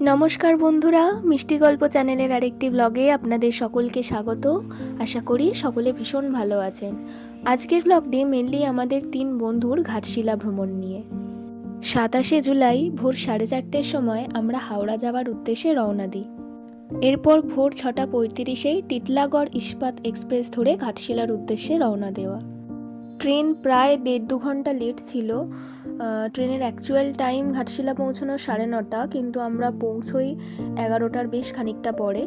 নমস্কার বন্ধুরা, মিষ্টি গল্প চ্যানেলের আরেকটি ব্লগে আপনাদের সকলকে স্বাগত। আশা করি সকলে ভীষণ ভালো আছেন। আজকের ব্লগটি মেনলি আমাদের ৩ বন্ধুর ঘাটশিলা ভ্রমণ নিয়ে। ২৭শে জুলাই ভোর ৪:৩০ সময় আমরা হাওড়া যাওয়ার উদ্দেশ্যে রওনা দিই। এরপর ভোর ৬:৩৫-এই টিটলাগড় ইস্পাত এক্সপ্রেস ধরে ঘাটশিলার উদ্দেশ্যে রওনা দেওয়া। ট্রেন প্রায় ১.৫-২ ঘন্টা লেট ছিল। ট্রেনের অ্যাকচুয়াল টাইম ঘাটশিলা পৌঁছানোর ৯:৩০, কিন্তু আমরা পৌঁছই ১১টার বেশ খানিকটা পরে।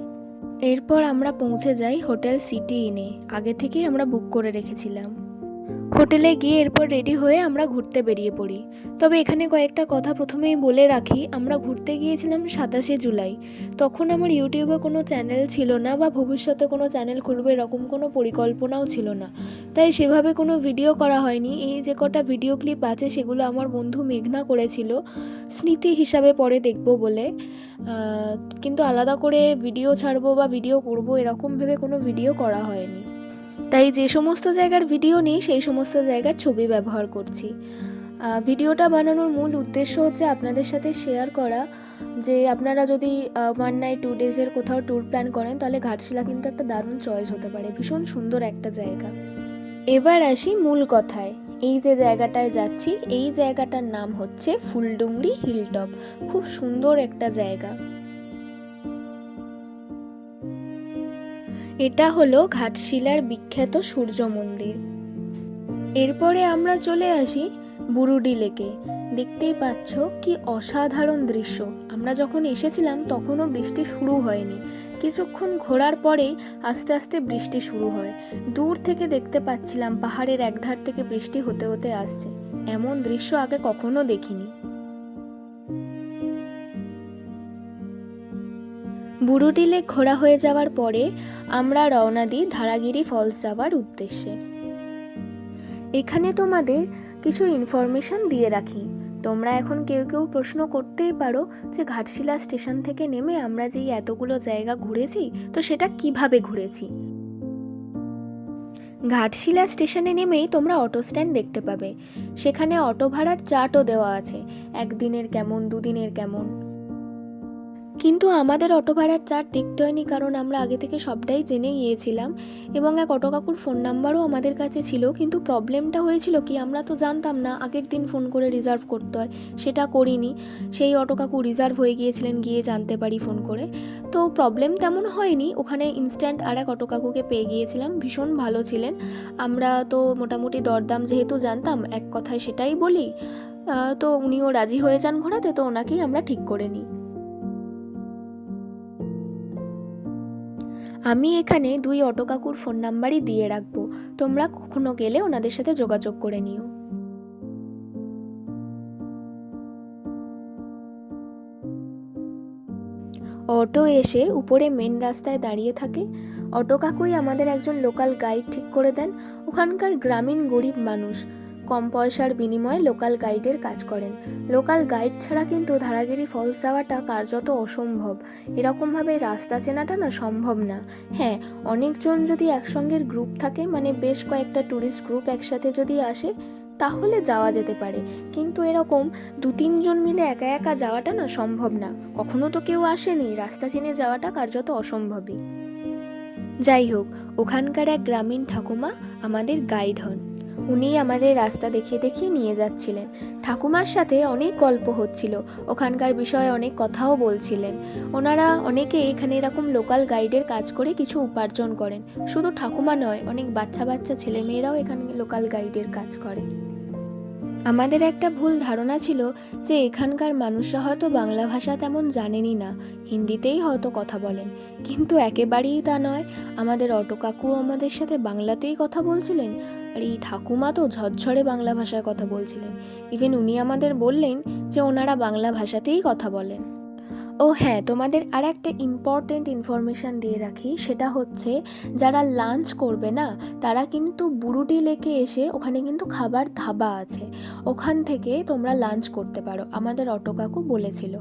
এরপর আমরা পৌঁছে যাই হোটেল সিটি ইনে। আগে থেকেই আমরা বুক করে রেখেছিলাম। হোটেলে গিয়ে এরপর রেডি হয়ে আমরা ঘুরতে বেরিয়ে পড়ি। তবে এখানে কয়েকটা কথা প্রথমেই বলে রাখি, আমরা ঘুরতে গিয়েছিলাম ২৭শে জুলাই। তখন আমার ইউটিউবে কোনো চ্যানেল ছিল না বা ভবিষ্যতে কোনো চ্যানেল খুলবো এরকম কোনো পরিকল্পনাও ছিল না, তাই সেভাবে কোনো ভিডিও করা হয়নি। এই যে কটা ভিডিও ক্লিপ আছে সেগুলো আমার বন্ধু মেঘনা করেছিল স্মৃতি হিসাবে পরে দেখবো বলে, কিন্তু আলাদা করে ভিডিও ছাড়বো বা ভিডিও করবো এরকম ভেবে কোনো ভিডিও করা হয়নি। তাই যে সমস্ত জায়গার ভিডিও নেই সেই সমস্ত জায়গার ছবি ব্যবহার করছি। ভিডিওটা বানানোর মূল উদ্দেশ্য হচ্ছে আপনাদের সাথে শেয়ার করা যে আপনারা যদি 1 নাইট 2 ডেজের কোথাও ট্যুর প্ল্যান করেন তাহলে ঘাটশিলা কিন্তু একটা দারুণ চয়েস হতে পারে। ভীষণ সুন্দর একটা জায়গা। এবার আসি মূল কথায়। এই যে জায়গাটায় যাচ্ছি এই জায়গাটার নাম হচ্ছে ফুলডুংরি হিলটপ। খুব সুন্দর একটা জায়গা। এটা হলো ঘাটশিলার বিখ্যাত সূর্য মন্দির। এরপরে আমরা চলে আসি বুরুডি লেকে। দেখতেই পাচ্ছ কি অসাধারণ দৃশ্য। আমরা যখন এসেছিলাম তখনও বৃষ্টি শুরু হয়নি, কিছুক্ষণ ঘোরার পরেই আস্তে আস্তে বৃষ্টি শুরু হয়। দূর থেকে দেখতে পাচ্ছিলাম পাহাড়ের একধার থেকে বৃষ্টি হতে হতে আসছে। এমন দৃশ্য আগে কখনো দেখিনি। বুরুডি লেক ঘোরা হয়ে যাওয়ার পরে আমরা রওনা দিই ধারাগিরি ফলস যাওয়ার উদ্দেশ্যে। এখানে তোমাদের কিছু ইনফরমেশন দিয়ে রাখি। তোমরা এখন কেউ কেউ প্রশ্ন করতেই পারো যে ঘাটশিলা স্টেশন থেকে নেমে আমরা যেই এতগুলো জায়গা ঘুরেছি তো সেটা কিভাবে ঘুরেছি। ঘাটশিলা স্টেশনে নেমেই তোমরা অটো স্ট্যান্ড দেখতে পাবে। সেখানে অটো ভাড়ার চার্টও দেওয়া আছে, একদিনের কেমন, দুদিনের কেমন। কিন্তু আমাদের অটো ভাড়ার চার্ট দেখতে হয়নি, কারণ আমরা আগে থেকে সবটাই জেনে গিয়েছিলাম এবং এক অটো কাকুর ফোন নাম্বারও আমাদের কাছে ছিল। কিন্তু প্রবলেমটা হয়েছিল কি, আমরা তো জানতাম না আগের দিন ফোন করে রিজার্ভ করতে হয়, সেটা করিনি। সেই অটো কাকু রিজার্ভ হয়ে গিয়েছিলেন, গিয়ে জানতে পারি ফোন করে। তো প্রবলেম তেমন হয়নি, ওখানে ইনস্ট্যান্ট আর এক অটো কাকুকে পেয়ে গিয়েছিলাম, ভীষণ ভালো ছিলেন। আমরা তো মোটামুটি দরদাম যেহেতু জানতাম, এক কথায় সেটাই বলি, তো উনিও রাজি হয়ে যান ঘোরাতে, তো ওনাকেই আমরা ঠিক করে নিই। আমি এখানে 2 অটো কাকুর ফোন নাম্বারই দিয়ে রাখবো, তোমরা কখনো গেলে ওনাদের সাথে যোগাযোগ করে নিও। অটো এসে উপরে মেন রাস্তায় দাঁড়িয়ে থাকে। অটো কাকুই আমাদের একজন লোকাল গাইড ঠিক করে দেন। ওখানকার গ্রামীণ গরিব মানুষ কম পয়সার বিনিময়ে লোকাল গাইডের কাজ করেন। লোকাল গাইড ছাড়া কিন্তু ধারাগিরি ফলস যাওয়াটা কার্যত অসম্ভব। এরকমভাবে রাস্তা চেনাটা না সম্ভব না। হ্যাঁ, অনেকজন যদি একসঙ্গের গ্রুপ থাকে, মানে বেশ কয়েকটা ট্যুরিস্ট গ্রুপ একসাথে যদি আসে তাহলে যাওয়া যেতে পারে, কিন্তু এরকম 2-3 জন মিলে একা একা যাওয়াটা না সম্ভব না। কখনো তো কেউ আসেনি, রাস্তা চিনে যাওয়াটা কার্যত অসম্ভবই। যাই হোক, ওখানকার এক গ্রামীণ ঠাকুমা আমাদের গাইড হন। উনি আমাদের রাস্তা দেখিয়ে দেখিয়ে নিয়ে যাচ্ছিলেন। ঠাকুমার সাথে অনেক গল্প হচ্ছিল, ওখানকার বিষয়ে অনেক কথাও বলছিলেন। ওনারা অনেকে এখানে এরকম লোকাল গাইডের কাজ করে কিছু উপার্জন করেন। শুধু ঠাকুমা নয়, অনেক বাচ্চা বাচ্চা ছেলেমেয়েরাও এখানে লোকাল গাইডের কাজ করে। আমাদের একটা ভুল ধারণা ছিল যে এখানকার মানুষরা হয়তো বাংলা ভাষা তেমন জানেনই না, হিন্দিতেই হয়তো কথা বলেন, কিন্তু একেবারেই তা নয়। আমাদের অটো কাকুও আমাদের সাথে বাংলাতেই কথা বলছিলেন, আর এই ঠাকুমা তো ঝরঝরে বাংলা ভাষায় কথা বলছিলেন। ইভেন উনি আমাদের বললেন যে ওনারা বাংলা ভাষাতেই কথা বলেন। ও হ্যাঁ, তোমাদের আর একটা ইম্পর্টেন্ট ইনফরমেশান দিয়ে রাখি, সেটা হচ্ছে যারা লাঞ্চ করবে না তারা কিন্তু বুরুডি লেকে এসে ওখানে কিন্তু খাবার ধাবা আছে, ওখান থেকে তোমরা লাঞ্চ করতে পারো, আমাদের অটো কাকু বলেছিল।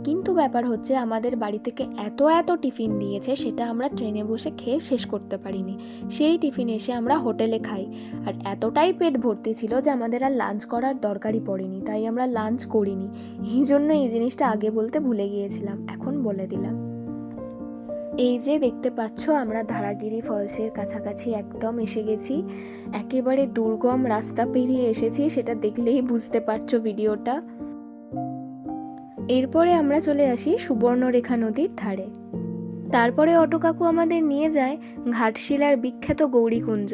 কিন্তু ব্যাপার হচ্ছে আমাদের বাড়ি থেকে এত এত টিফিন দিয়েছে, সেটা আমরা ট্রেনে বসে খেয়ে শেষ করতে পারিনি। সেই টিফিন এসে আমরা হোটেলে খাই, আর এতটাই পেট ভর্তি ছিল যে আমাদের আর লাঞ্চ করার দরকারই পড়েনি, তাই আমরা লাঞ্চ করিনি। এই জন্য এই জিনিসটা আগে বলতে ভুলে গিয়েছিলাম। গেছিলাম, এখন বলে দিলাম। এই যে দেখতে পাচ্ছ আমরা ধারাগিরি ফলসের কাছাকাছি একদম এসে গেছি। একেবারে দুর্গম রাস্তা পেরিয়ে এসেছি, সেটা দেখলেই বুঝতে পারছো ভিডিওটা। এরপরে আমরা চলে আসি সুবর্ণরেখা নদীর ধারে। তারপরে অটো কাকু আমাদের নিয়ে যায় ঘাটশিলার বিখ্যাত গৌরীকুঞ্জ,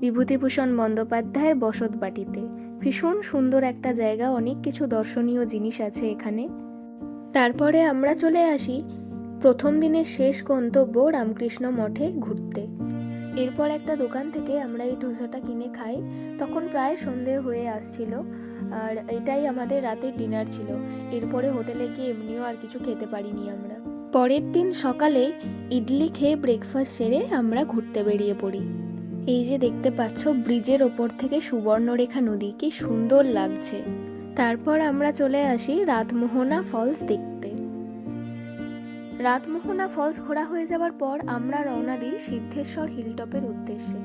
বিভূতিভূষণ বন্দ্যোপাধ্যায়ের বসতবাটিতে। ভীষণ সুন্দর একটা জায়গা, অনেক কিছু দর্শনীয় জিনিস আছে এখানে। তারপরে আমরা চলে আসি প্রথম দিনের শেষ গন্তব্য রামকৃষ্ণ মঠে ঘুরতে। এরপর একটা দোকান থেকে আমরা এই ধোসাটা কিনে খাই। তখন প্রায় সন্ধে হয়ে আসছিল, আর এটাই আমাদের রাতের ডিনার ছিল। এরপরে হোটেলে গিয়ে এমনিও আর কিছু খেতে পারিনি আমরা। পরের দিন সকালে ইডলি খেয়ে ব্রেকফাস্ট সেরে আমরা ঘুরতে বেরিয়ে পড়ি। এই যে দেখতে পাচ্ছ ব্রিজের ওপর থেকে সুবর্ণরেখা নদী, কি সুন্দর লাগছে। তারপর আমরা চলে আসি রাতমোহনা ফলস দেখতে। রাতমোহনা ফলস ঘোরা হয়ে যাওয়ার পর আমরা রওনা দিই সিদ্ধেশ্বর হিলটপের উদ্দেশ্যে।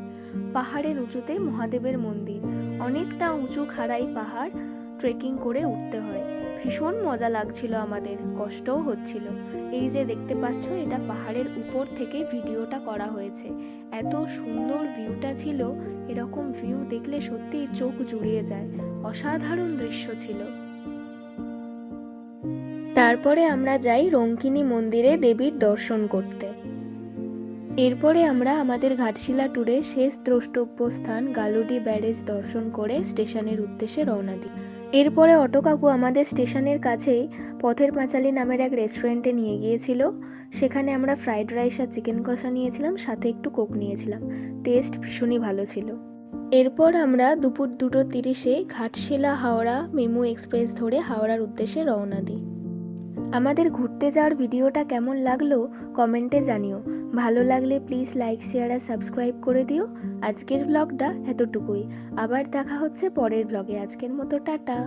পাহাড়ের উঁচুতে মহাদেবের মন্দির, অনেকটা উঁচু খাড়াই পাহাড়, ট্রেকিং করে উঠতে হয়। ভীষণ মজা লাগছিল আমাদের, কষ্টও হচ্ছিল। এই যে দেখতে পাচ্ছ এটা পাহাড়ের উপর থেকে ভিডিওটা করা হয়েছে। এত সুন্দর ভিউটা ছিল, এরকম ভিউ দেখলে সত্যিই চোখ জুড়িয়ে যায়। অসাধারণ দৃশ্য ছিল। তারপরে আমরা যাই রঙ্কিনী মন্দিরে দেবীর দর্শন করতে। এরপরে আমরা আমাদের ঘাটশিলা ট্যুরে শেষ দ্রষ্টব্য স্থান গালুডি ব্যারেজ দর্শন করে স্টেশনের উদ্দেশ্যে রওনা দিই। এরপরে অটো কাকু আমাদের স্টেশনের কাছেই পথের পাঁচালী নামের এক রেস্টুরেন্টে নিয়ে গিয়েছিল। সেখানে আমরা ফ্রাইড রাইস আর চিকেন কষা নিয়েছিলাম, সাথে একটু কোক নিয়েছিলাম। টেস্ট ভীষণই ভালো ছিল। এরপর আমরা দুপুর 2:30 ঘাটশিলা হাওড়া মেমু এক্সপ্রেস ধরে হাওড়ার উদ্দেশ্যে রওনা দিই। আমাদের ঘুরতে যাওয়ার ভিডিওটা কেমন লাগলো কমেন্টে জানিও। ভালো লাগলে প্লিজ লাইক, শেয়ার আর সাবস্ক্রাইব করে দিও। আজকের ব্লগটা এতটুকুই, আবার দেখা হচ্ছে পরের ব্লগে। আজকের মতো টাটা।